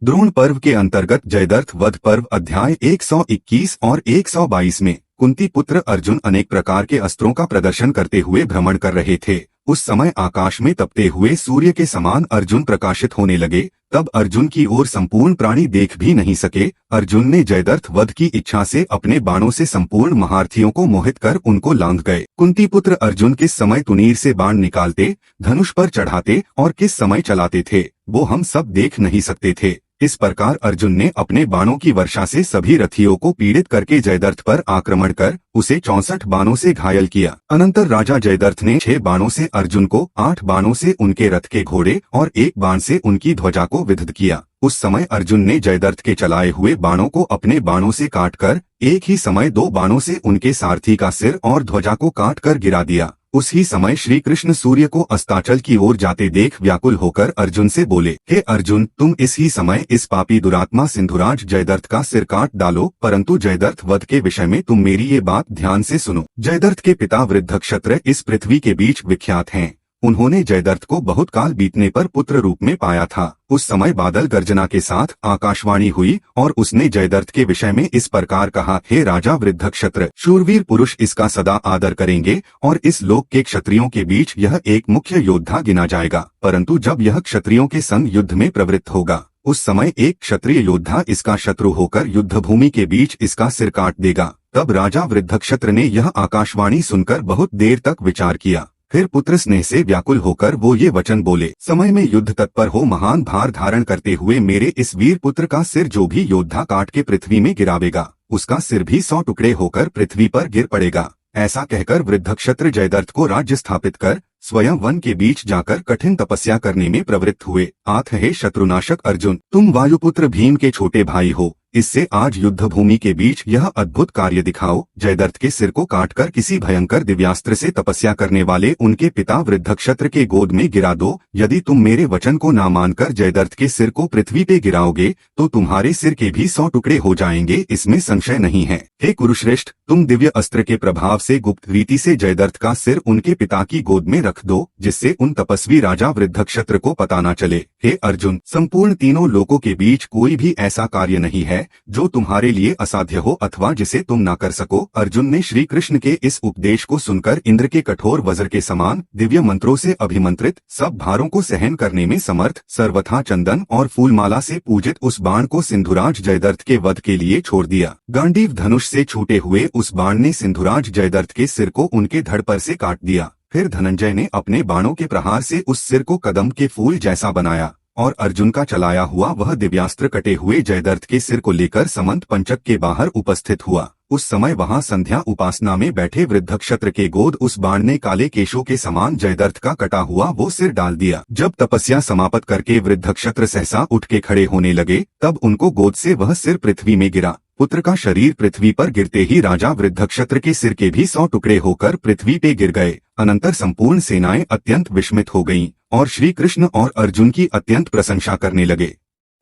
द्रोण पर्व के अंतर्गत जयद्रथ वध पर्व अध्याय 121 और 122 में कुंती पुत्र अर्जुन अनेक प्रकार के अस्त्रों का प्रदर्शन करते हुए भ्रमण कर रहे थे। उस समय आकाश में तपते हुए सूर्य के समान अर्जुन प्रकाशित होने लगे। तब अर्जुन की ओर संपूर्ण प्राणी देख भी नहीं सके। अर्जुन ने जयद्रथ वध की इच्छा से अपने बाणों से संपूर्ण महारथियों को मोहित कर उनको लांघ गए। कुंती पुत्र अर्जुन किस समय तुनीर से बाण निकालते, धनुष पर चढ़ाते और किस समय चलाते थे, वो हम सब देख नहीं सकते थे। इस प्रकार अर्जुन ने अपने बाणों की वर्षा से सभी रथियों को पीड़ित करके जयद्रथ पर आक्रमण कर उसे 64 बाणों से घायल किया। अनंतर राजा जयद्रथ ने 6 बाणों से अर्जुन को, 8 बाणों से उनके रथ के घोड़े और 1 बाण से उनकी ध्वजा को विदग्ध किया। उस समय अर्जुन ने जयद्रथ के चलाए हुए बाणों को अपने बाणों से काटकर एक ही समय 2 बाणों से उनके सारथी का सिर और ध्वजा को काटकर गिरा दिया। उस ही समय श्री कृष्ण सूर्य को अस्ताचल की ओर जाते देख व्याकुल होकर अर्जुन से बोले, हे अर्जुन, तुम इस ही समय इस पापी दुरात्मा सिंधुराज जयद्रथ का सिर काट डालो, परंतु जयद्रथ वध के विषय में तुम मेरी ये बात ध्यान से सुनो। जयद्रथ के पिता वृद्धक्षत्र इस पृथ्वी के बीच विख्यात हैं। उन्होंने जयद्रथ को बहुत काल बीतने पर पुत्र रूप में पाया था। उस समय बादल गर्जना के साथ आकाशवाणी हुई और उसने जयद्रथ के विषय में इस प्रकार कहा, हे राजा वृद्धक्षत्र, शूरवीर पुरुष इसका सदा आदर करेंगे और इस लोक के क्षत्रियों के बीच यह एक मुख्य योद्धा गिना जाएगा। परंतु जब यह क्षत्रियों के संग युद्ध में प्रवृत्त होगा, उस समय एक क्षत्रिय योद्धा इसका शत्रु होकर युद्ध भूमि के बीच इसका सिर काट देगा। तब राजा वृद्धक्षत्र ने यह आकाशवाणी सुनकर बहुत देर तक विचार किया। फिर पुत्र स्नेह से व्याकुल होकर वो ये वचन बोले, समय में युद्ध तत्पर हो महान भार धारण करते हुए मेरे इस वीर पुत्र का सिर जो भी योद्धा काट के पृथ्वी में गिरावेगा, उसका सिर भी 100 टुकड़े होकर पृथ्वी पर गिर पड़ेगा। ऐसा कहकर वृद्धक्षत्र जयद्रथ को राज्य स्थापित कर स्वयं वन के बीच जाकर कठिन तपस्या करने में प्रवृत्त हुए। आथ हे शत्रुनाशक अर्जुन, तुम वायुपुत्र भीम के छोटे भाई हो, इससे आज युद्ध भूमि के बीच यह अद्भुत कार्य दिखाओ। जयद्रथ के सिर को काटकर किसी भयंकर दिव्यास्त्र से तपस्या करने वाले उनके पिता वृद्धक्षत्र के गोद में गिरा दो। यदि तुम मेरे वचन को ना मानकर जयद्रथ के सिर को पृथ्वी पे गिराओगे तो तुम्हारे सिर के भी 100 टुकड़े हो जाएंगे, इसमें संशय नहीं है। हे कुरुश्रेष्ठ, तुम दिव्य अस्त्र के प्रभाव से गुप्त रीति से जयद्रथ का सिर उनके पिता की गोद में रख दो, जिससे उन तपस्वी राजा वृद्धक्षत्र को पता न चले। हे अर्जुन, संपूर्ण तीनों लोकों के बीच कोई भी ऐसा कार्य नहीं है जो तुम्हारे लिए असाध्य हो अथवा जिसे तुम ना कर सको। अर्जुन ने श्री कृष्ण के इस उपदेश को सुनकर इंद्र के कठोर वज्र के समान दिव्य मंत्रों से अभिमंत्रित, सब भारों को सहन करने में समर्थ, सर्वथा चंदन और फूलमाला से पूजित उस बाण को सिंधुराज जयद्रथ के वध के लिए छोड़ दिया। गांडीव धनुष से छूटे हुए उस बाण ने सिंधुराज जयद्रथ के सिर को उनके धड़ पर से काट दिया। फिर धनंजय ने अपने बाणों के प्रहार से उस सिर को कदम के फूल जैसा बनाया और अर्जुन का चलाया हुआ वह दिव्यास्त्र कटे हुए जयद्रथ के सिर को लेकर समंत पंचक के बाहर उपस्थित हुआ। उस समय वहां संध्या उपासना में बैठे वृद्धक्षत्र के गोद उस बाण ने काले केशों के समान जयद्रथ का कटा हुआ वो सिर डाल दिया। जब तपस्या समाप्त करके वृद्धक्षत्र सहसा उठ के खड़े होने लगे, तब उनको गोद से वह सिर पृथ्वी में गिरा। पुत्र का शरीर पृथ्वी पर गिरते ही राजा वृद्धक्षत्र के सिर के भी 100 टुकड़े होकर पृथ्वी पे गिर गए। अनंतर संपूर्ण सेनाएं अत्यंत विस्मित हो गईं और श्री कृष्ण और अर्जुन की अत्यंत प्रशंसा करने लगे।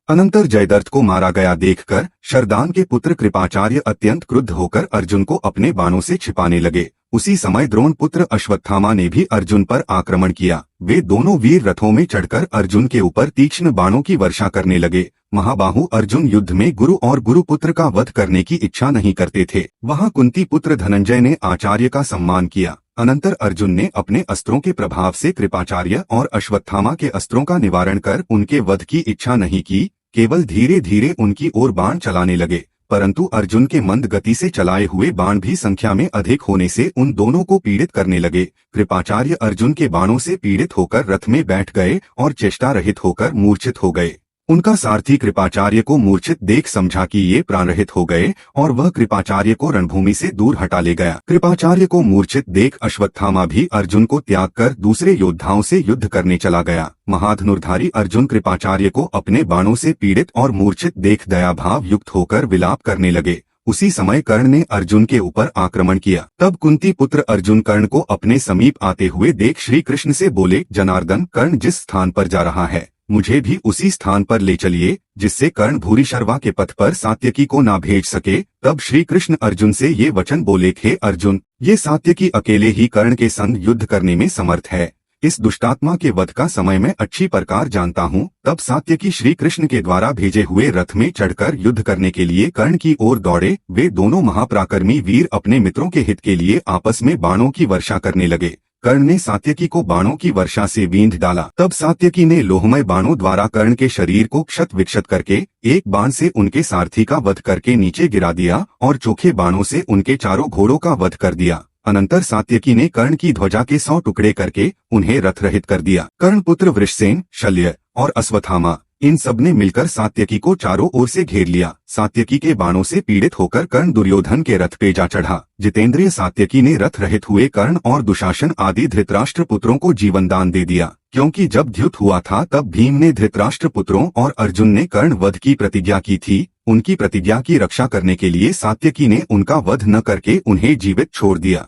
अनंतर जयद्रथ को मारा गया देखकर शरदान के पुत्र कृपाचार्य अत्यंत क्रुद्ध होकर अर्जुन को अपने बाणों से छिपाने लगे। उसी समय द्रोण पुत्र अश्वत्थामा ने भी अर्जुन पर आक्रमण किया। वे दोनों वीर रथों में चढ़कर अर्जुन के ऊपर तीक्ष्ण बाणों की वर्षा करने लगे। महाबाहु अर्जुन युद्ध में गुरु और गुरुपुत्र का वध करने की इच्छा नहीं करते थे। वहां कुंती पुत्र धनंजय ने आचार्य का सम्मान किया। अनंतर अर्जुन ने अपने अस्त्रों के प्रभाव से कृपाचार्य और अश्वत्थामा के अस्त्रों का निवारण कर उनके वध की इच्छा नहीं की, केवल धीरे धीरे उनकी ओर बाण चलाने लगे। परंतु अर्जुन के मंद गति से चलाए हुए बाण भी संख्या में अधिक होने से उन दोनों को पीड़ित करने लगे। कृपाचार्य अर्जुन के बाणों से पीड़ित होकर रथ में बैठ गए और चेष्टा रहित होकर मूर्छित हो गए। उनका सारथी कृपाचार्य को मूर्छित देख समझा कि ये प्राणरहित हो गए और वह कृपाचार्य को रणभूमि से दूर हटा ले गया। कृपाचार्य को मूर्छित देख अश्वत्थामा भी अर्जुन को त्याग कर दूसरे योद्धाओं से युद्ध करने चला गया। महाधनुर्धारी अर्जुन कृपाचार्य को अपने बाणों से पीड़ित और मूर्छित देख दया भाव युक्त होकर विलाप करने लगे। उसी समय कर्ण ने अर्जुन के ऊपर आक्रमण किया। तब कुंती पुत्र अर्जुन कर्ण को अपने समीप आते हुए देख श्री कृष्ण से बोले, जनार्दन, कर्ण जिस स्थान पर जा रहा है मुझे भी उसी स्थान पर ले चलिए, जिससे कर्ण भूरिशर्वा के पथ पर सात्यकी को ना भेज सके। तब श्री कृष्ण अर्जुन से ये वचन बोले, हे अर्जुन, ये सात्यकी अकेले ही कर्ण के संग युद्ध करने में समर्थ है, इस दुष्टात्मा के वध का समय मैं अच्छी प्रकार जानता हूँ। तब सात्यकी श्री कृष्ण के द्वारा भेजे हुए रथ में चढ़कर युद्ध करने के लिए कर्ण की ओर दौड़े। वे दोनों महापराक्रमी वीर अपने मित्रों के हित के लिए आपस में बाणों की वर्षा करने लगे। कर्ण ने सात्यकी को बाणों की वर्षा से बींध डाला। तब सात्यकी ने लोहमय बाणों द्वारा कर्ण के शरीर को क्षत विक्षत करके एक बाण से उनके सारथी का वध करके नीचे गिरा दिया और चोखे बाणों से उनके चारों घोड़ों का वध कर दिया। अनंतर सात्यकी ने कर्ण की ध्वजा के 100 टुकड़े करके उन्हें रथ रहित कर दिया। कर्ण पुत्र वृषसेन, शल्य और अश्वत्थामा इन सब ने मिलकर सात्यकी को चारों ओर से घेर लिया। सात्यकी के बाणों से पीड़ित होकर कर्ण दुर्योधन के रथ पे जा चढ़ा। जितेंद्रिय सात्यकी ने रथ रहित हुए कर्ण और दुशासन आदि धृतराष्ट्र पुत्रों को जीवन दान दे दिया, क्योंकि जब द्युत हुआ था तब भीम ने धृतराष्ट्र पुत्रों और अर्जुन ने कर्ण वध की प्रतिज्ञा की थी। उनकी प्रतिज्ञा की रक्षा करने के लिए सात्यकी ने उनका वध न करके उन्हें जीवित छोड़ दिया।